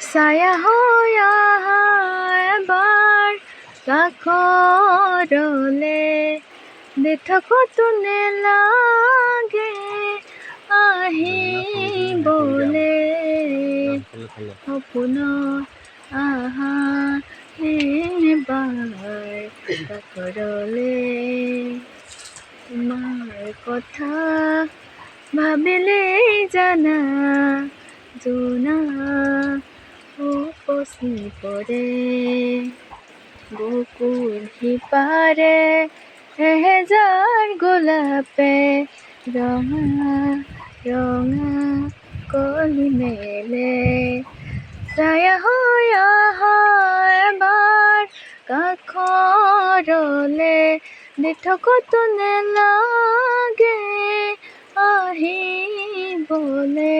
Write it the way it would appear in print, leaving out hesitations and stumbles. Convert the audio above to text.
ছায়া হইয়া এবাৰ কাষৰলে দেখোঁ তোনে লাগে আহিবলে সপোনত আহা এবাৰ কাষৰলে তোমাৰ কথা ভাবিলেই জানা জোনা উপচি পৰে বকুল সিপাৰে এহেজাৰ গোলাপে ৰঙা ৰঙা কলি মেলে ছায়া হৈ আহা এবাৰ কাষৰলে দেখোঁ তোনে লাগে আহিবলে